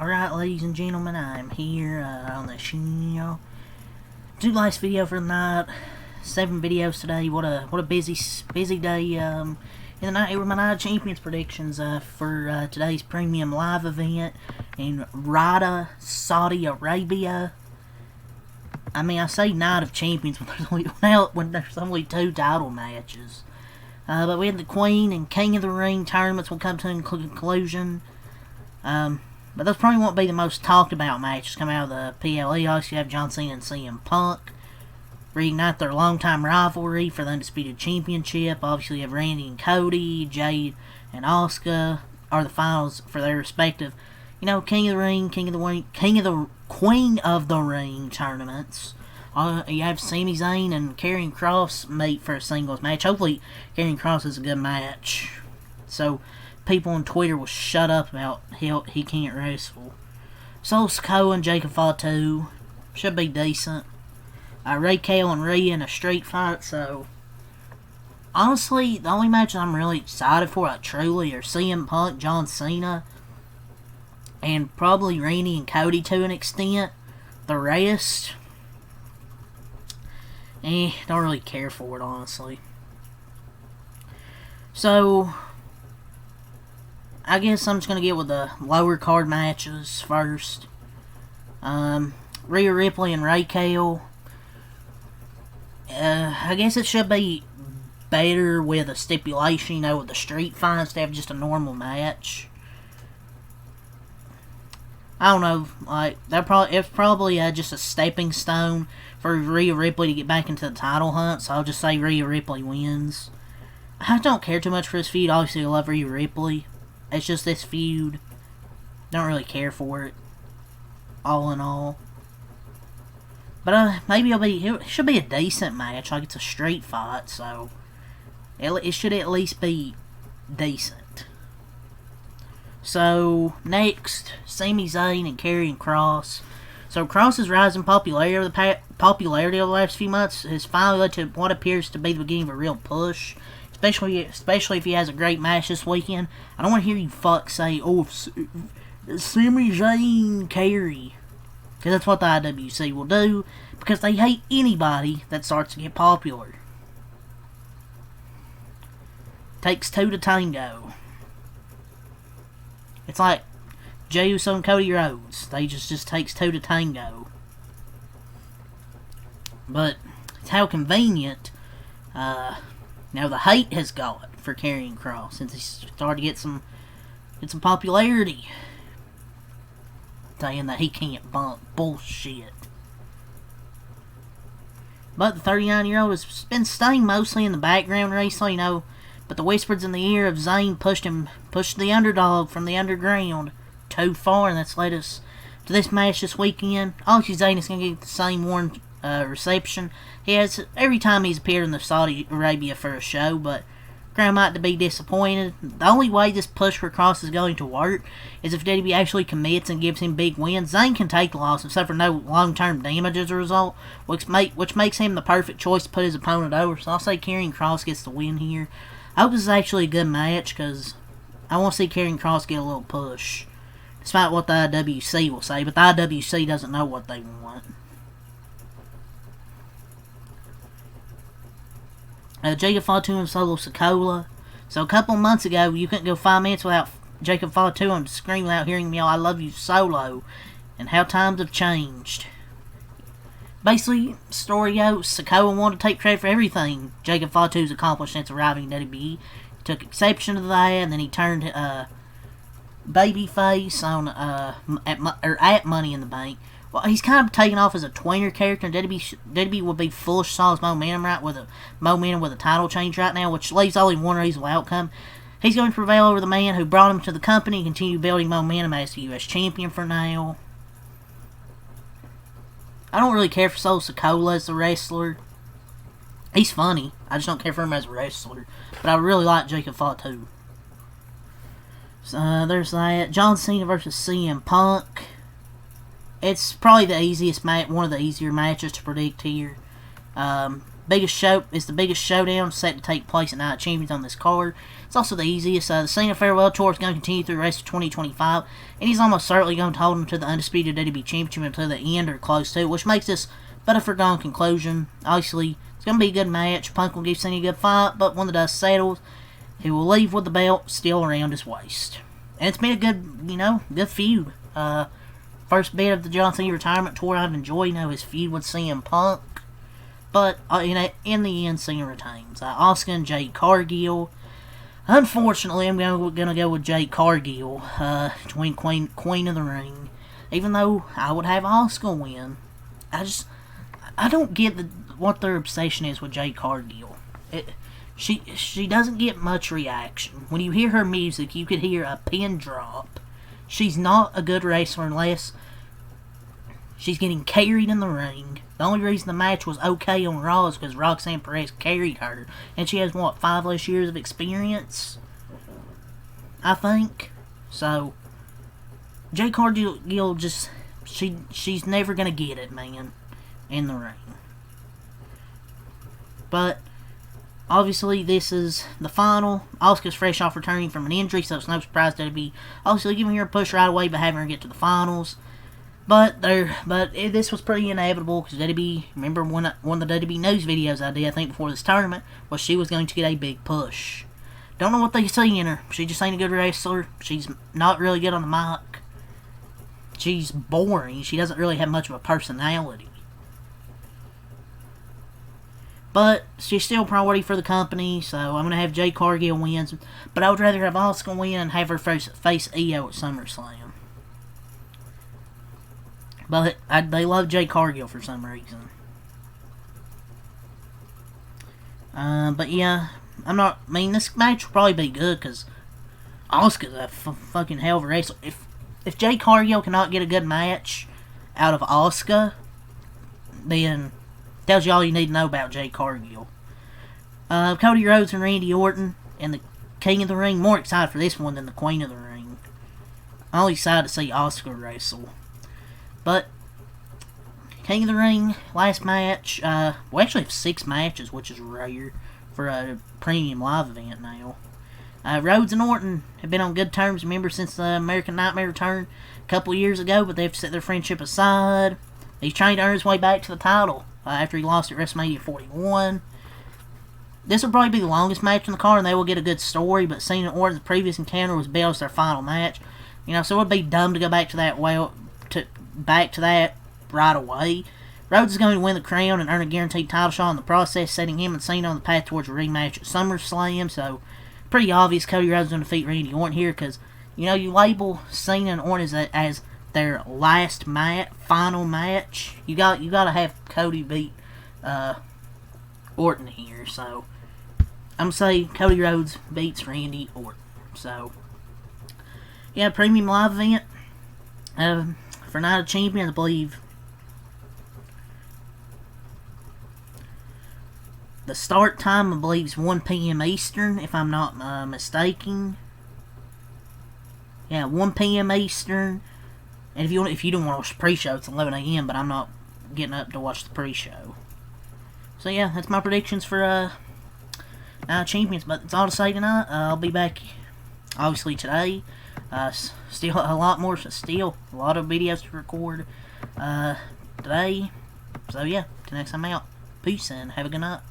Alright, ladies and gentlemen, I'm here on the channel. Last video for the night. 7 videos today. What a busy day in the night. Here were my Night of Champions predictions for today's premium live event in Riyadh, Saudi Arabia. I mean, I say Night of Champions when there's only 2 title matches. But we had the Queen and King of the Ring tournaments will come to a conclusion. But those probably won't be the most talked about matches coming out of the PLE. Obviously, you have John Cena and CM Punk reignite their longtime rivalry for the Undisputed Championship. Obviously, you have Randy and Cody, Jade and Asuka are the finals for their respective, King of the Ring, Queen of the Ring tournaments. You have Sami Zayn and Karrion Kross meet for a singles match. Hopefully, Karrion Kross is a good match. So, people on Twitter will shut up about he can't wrestle. Solo Sikoa and Jacob Fatu should be decent. Raquel and Rhea in a street fight. So, honestly, the only matches I'm really excited for, truly, are CM Punk, John Cena, and probably Randy and Cody to an extent. The rest, don't really care for it, honestly. So, I guess I'm just going to get with the lower card matches first. Rhea Ripley and Raquel. I guess it should be better with a stipulation, with the street fight instead of just a normal match. I don't know, it's probably just a stepping stone for Rhea Ripley to get back into the title hunt, so I'll just say Rhea Ripley wins. I don't care too much for this feud. Obviously, I love Rhea Ripley. It's just this feud. Don't really care for it, all in all. But maybe it should be a decent match. Like, it's a street fight, so it should at least be decent. So next, Sami Zayn and Karrion Kross. So Kross's rise in popularity over the last few months has finally led to what appears to be the beginning of a real push. Especially if he has a great match this weekend. I don't want to hear you fucks say, "Oh, Sami Zayn carry," because that's what the IWC will do, because they hate anybody that starts to get popular. Takes 2 to tango. It's like Jey Uso and Cody Rhodes. They just takes 2 to tango. But it's how convenient now the hate has got for Karrion Kross since he started to get some popularity, saying that he can't bump. Bullshit. But the 39-year-old has been staying mostly in the background recently, but the whispers in the ear of Zayn pushed the underdog from the underground too far, and that's led us to this match this weekend. Obviously, Zayn is going to get the same warm reception he has every time he's appeared in the Saudi Arabia for a show, but Graham might be disappointed. The only way this push for Kross is going to work is if WWE actually commits and gives him big wins. Zayn can take the loss and suffer no long-term damage as a result, which makes him the perfect choice to put his opponent over. So I'll say Karrion Kross gets the win here. I hope this is actually a good match, because I want to see Karrion Kross get a little push, despite what the IWC will say, but the IWC doesn't know what they want. Jacob Fatu and Solo Sikoa. So a couple months ago, you couldn't go 5 minutes without Jacob Fatu on the screen without hearing me, "I love you, Solo," and how times have changed. Basically, story goes, Sikoa wanted to take credit for everything Jacob Fatu's accomplished since arriving in WWE. He took exception to that, and then he turned babyface on at Money in the Bank. Well, he's kind of taken off as a tweener character, and WWE would be foolish to solve his momentum with a title change right now, which leaves only one reasonable outcome. He's going to prevail over the man who brought him to the company and continue building momentum as the U.S. champion for now. I don't really care for Solo Sikoa as a wrestler. He's funny. I just don't care for him as a wrestler. But I really like Jacob Fatu. So there's that. John Cena versus CM Punk. It's probably the easiest match, one of the easier matches to predict here. biggest showdown set to take place at Night of Champions on this card. It's also the easiest. The Cena Farewell Tour is going to continue through the rest of 2025, and he's almost certainly going to hold him to the undisputed WWE Championship until the end or close to it, which makes this but a foregone conclusion. Obviously, it's going to be a good match. Punk will give Cena a good fight, but when the dust settles, he will leave with the belt still around his waist. And it's been a good, good feud. First bit of the John Cena retirement tour I've enjoyed. His feud with CM Punk. But in the end, Cena retains. Asuka and Jade Cargill. Unfortunately, I'm gonna go with Jade Cargill to win Queen of the Ring. Even though I would have Asuka win, I don't get what their obsession is with Jade Cargill. She doesn't get much reaction. When you hear her music, you could hear a pin drop. She's not a good wrestler unless she's getting carried in the ring. The only reason the match was okay on Raw is because Roxanne Perez carried her. And she has, 5 less years of experience? I think. So, Jade Cargill just... She's never going to get it, man. In the ring. But, obviously, this is the final. Asuka's fresh off returning from an injury, so it's no surprise that it'd be obviously giving her a push right away, but having her get to the finals. But this was pretty inevitable because WWE, remember one of the WWE news videos I did, I think before this tournament, was she was going to get a big push. Don't know what they see in her. She just ain't a good wrestler. She's not really good on the mic. She's boring. She doesn't really have much of a personality. But she's still a priority for the company, so I'm going to have Jade Cargill win. But I would rather have Asuka win and have her face Io at SummerSlam. But they love Jade Cargill for some reason. But yeah, this match will probably be good because Asuka's a fucking hell of a wrestler. If Jade Cargill cannot get a good match out of Asuka, then tells you all you need to know about Jade Cargill. Cody Rhodes and Randy Orton and the King of the Ring. More excited for this one than the Queen of the Ring. I'm only excited to see Asuka wrestle. But King of the Ring, last match. We actually have 6 matches, which is rare for a premium live event now. Rhodes and Orton have been on good terms, remember, since the American Nightmare return a couple years ago, but they've set their friendship aside. He's trying to earn his way back to the title after he lost at WrestleMania 41. This will probably be the longest match in the card, and they will get a good story, but Cena and Orton's previous encounter was billed as their final match. So it would be dumb to go back to that right away. Rhodes is going to win the crown and earn a guaranteed title shot in the process, setting him and Cena on the path towards a rematch at SummerSlam. So, pretty obvious Cody Rhodes is going to defeat Randy Orton here because, you label Cena and Orton as their last final match. You got to have Cody beat Orton here. So, I'm going to say Cody Rhodes beats Randy Orton. So, yeah, premium live event for Night of Champions, I believe. The start time, I believe, is 1 p.m. Eastern, if I'm not mistaken. Yeah, 1 p.m. Eastern. And if you don't want to watch the pre-show, it's 11 a.m., but I'm not getting up to watch the pre-show. So yeah, that's my predictions for Night of Champions. But it's all to say tonight. I'll be back, obviously, today. Still a lot of videos to record today. So yeah, till next time out. Peace and have a good night.